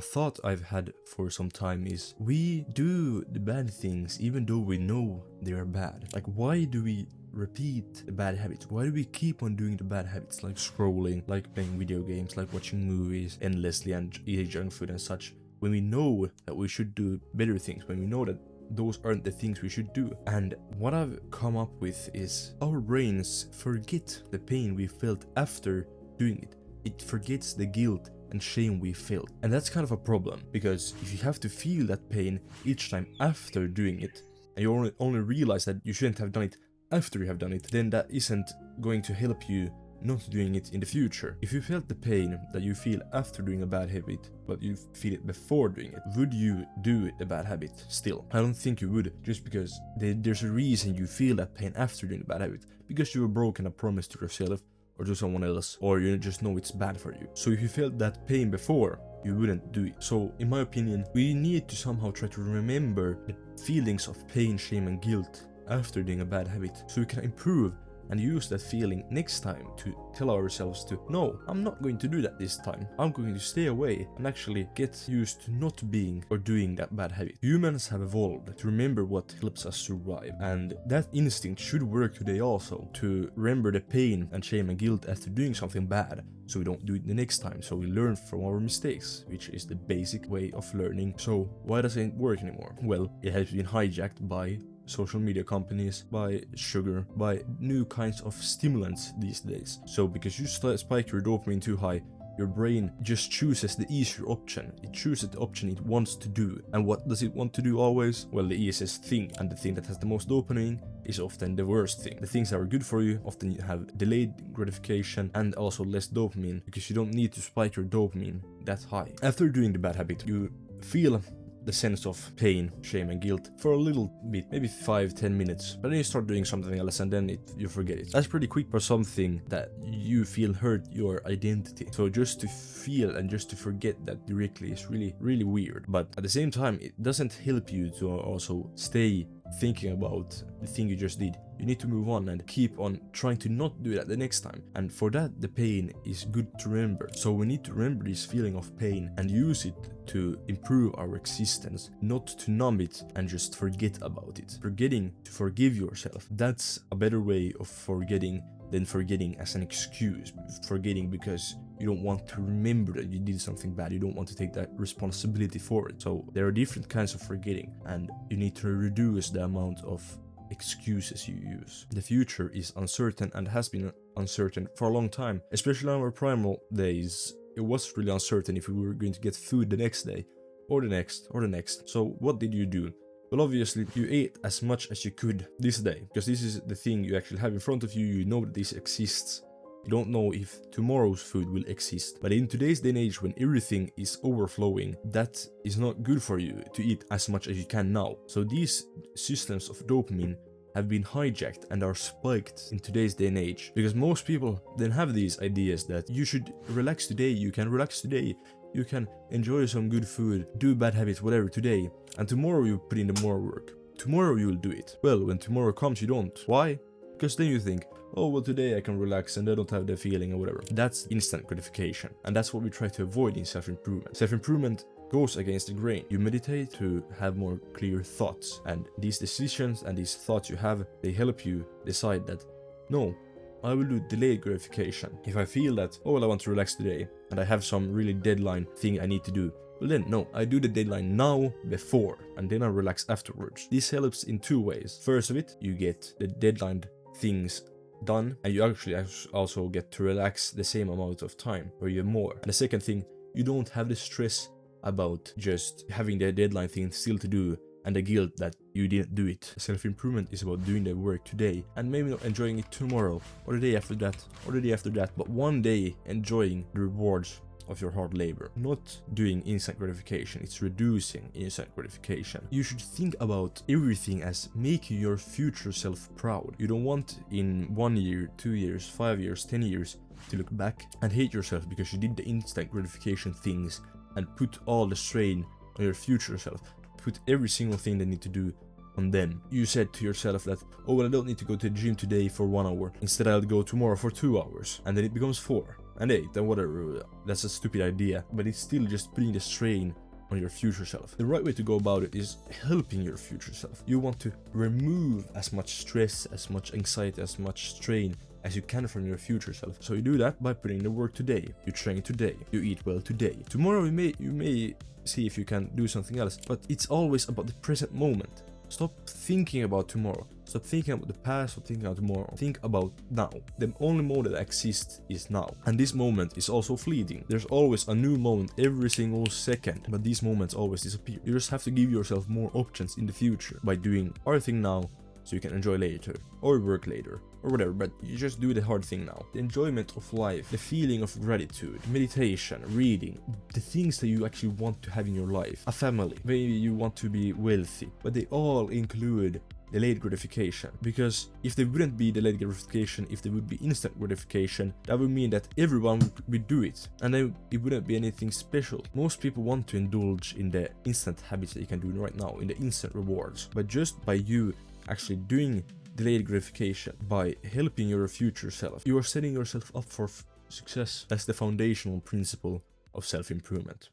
thought I've had for some time is we do the bad things even though we know they are bad. Like, why do we repeat the bad habits? Why do we keep on doing the bad habits, like scrolling, like playing video games, like watching movies endlessly and eating junk food and such, when we know that we should do better things, when we know that those aren't the things we should do? And what I've come up with is our brains forget the pain we felt after doing it. It forgets the guilt and shame we felt. And that's kind of a problem, because if you have to feel that pain each time after doing it, and you only realize that you shouldn't have done it after you have done it, then that isn't going to help you not doing it in the future. If you felt the pain that you feel after doing a bad habit, but you feel it before doing it, would you do the bad habit still? I don't think you would, just because there's a reason you feel that pain after doing the bad habit, because you have broken a promise to yourself or to someone else, or you just know it's bad for you. So if you felt that pain before, you wouldn't do it. So in my opinion, we need to somehow try to remember the feelings of pain, shame and guilt after doing a bad habit, so we can improve and use that feeling next time to tell ourselves to, no, I'm not going to do that this time. I'm going to stay away and actually get used to not being or doing that bad habit. Humans have evolved to remember what helps us survive, and that instinct should work today also, to remember the pain and shame and guilt after doing something bad, so we don't do it the next time, so we learn from our mistakes, which is the basic way of learning. So why does it work anymore? Well, it has been hijacked by social media companies, by sugar, by new kinds of stimulants these days. So because you spike your dopamine too high, your brain just chooses the easier option. It chooses the option it wants to do. And what does it want to do always? Well, the easiest thing. And the thing that has the most dopamine is often the worst thing. The things that are good for you often have delayed gratification and also less dopamine, because you don't need to spike your dopamine that high. After doing the bad habit, you feel the sense of pain, shame and guilt for a little bit, maybe 5-10 minutes, but then you start doing something else and then you forget it. That's pretty quick for something that you feel hurt your identity. So just to feel and just to forget that directly is really weird. But at the same time, it doesn't help you to also stay thinking about the thing you just did. You need to move on and keep on trying to not do that the next time. And for that, the pain is good to remember. So we need to remember this feeling of pain and use it to improve our existence, not to numb it and just forget about it. Forgetting to forgive yourself, that's a better way of forgetting than forgetting as an excuse. Forgetting because you don't want to remember that you did something bad. You don't want to take that responsibility for it. So there are different kinds of forgetting, and you need to reduce the amount of excuses you use. The future is uncertain and has been uncertain for a long time, especially in our primal days. It was really uncertain if we were going to get food the next day, or the next, or the next. So what did you do? Well, obviously, you ate as much as you could this day, because this is the thing you actually have in front of you. You know that this exists. You don't know if tomorrow's food will exist. But in today's day and age, when everything is overflowing, that is not good for you to eat as much as you can now. So these systems of dopamine have been hijacked and are spiked in today's day and age, because most people then have these ideas that you should relax today, you can relax today, you can enjoy some good food, do bad habits, whatever today, and tomorrow you put in the more work. Tomorrow you will do it. Well, when tomorrow comes, you don't. Why? Because then you think, oh, well, today I can relax and I don't have the feeling or whatever. That's instant gratification. And that's what we try to avoid in self-improvement. Self-improvement goes against the grain. You meditate to have more clear thoughts. And these decisions and these thoughts you have, they help you decide that, no, I will do delayed gratification. If I feel that, oh, well, I want to relax today and I have some really deadline thing I need to do, well then, no, I do the deadline now before and then I relax afterwards. This helps in two ways. First of it, you get the deadline things done, and you actually also get to relax the same amount of time, or even more. And the second thing, you don't have the stress about just having the deadline thing still to do and the guilt that you didn't do it. Self-improvement is about doing the work today and maybe not enjoying it tomorrow or the day after that or the day after that, but one day enjoying the rewards of your hard labor. Not doing instant gratification, it's reducing instant gratification. You should think about everything as making your future self proud. You don't want in 1 year, 2 years, 5 years, 10 years to look back and hate yourself because you did the instant gratification things and put all the strain on your future self. Put every single thing they need to do on them. You said to yourself that, oh, well, I don't need to go to the gym today for 1 hour. Instead, I'll go tomorrow for 2 hours. And then it becomes 4. And hey, then whatever, that's a stupid idea, but it's still just putting the strain on your future self. The right way to go about it is helping your future self. You want to remove as much stress, as much anxiety, as much strain as you can from your future self. So you do that by putting in the work today. You train today. You eat well today. Tomorrow you may see if you can do something else, but it's always about the present moment. Stop thinking about tomorrow. Stop thinking about the past. Stop thinking about tomorrow. Think about now. The only moment that exists is now. And this moment is also fleeting. There's always a new moment every single second, but these moments always disappear. You just have to give yourself more options in the future by doing our thing now so you can enjoy later, or work later, or whatever, but you just do the hard thing now. The enjoyment of life, the feeling of gratitude, meditation, reading, the things that you actually want to have in your life, a family, maybe you want to be wealthy, but they all include delayed gratification. Because if there wouldn't be delayed gratification, if there would be instant gratification, that would mean that everyone would do it, and then it wouldn't be anything special. Most people want to indulge in the instant habits that you can do right now, in the instant rewards, but just by you actually doing delayed gratification, by helping your future self, you are setting yourself up for success. That's the foundational principle of self-improvement.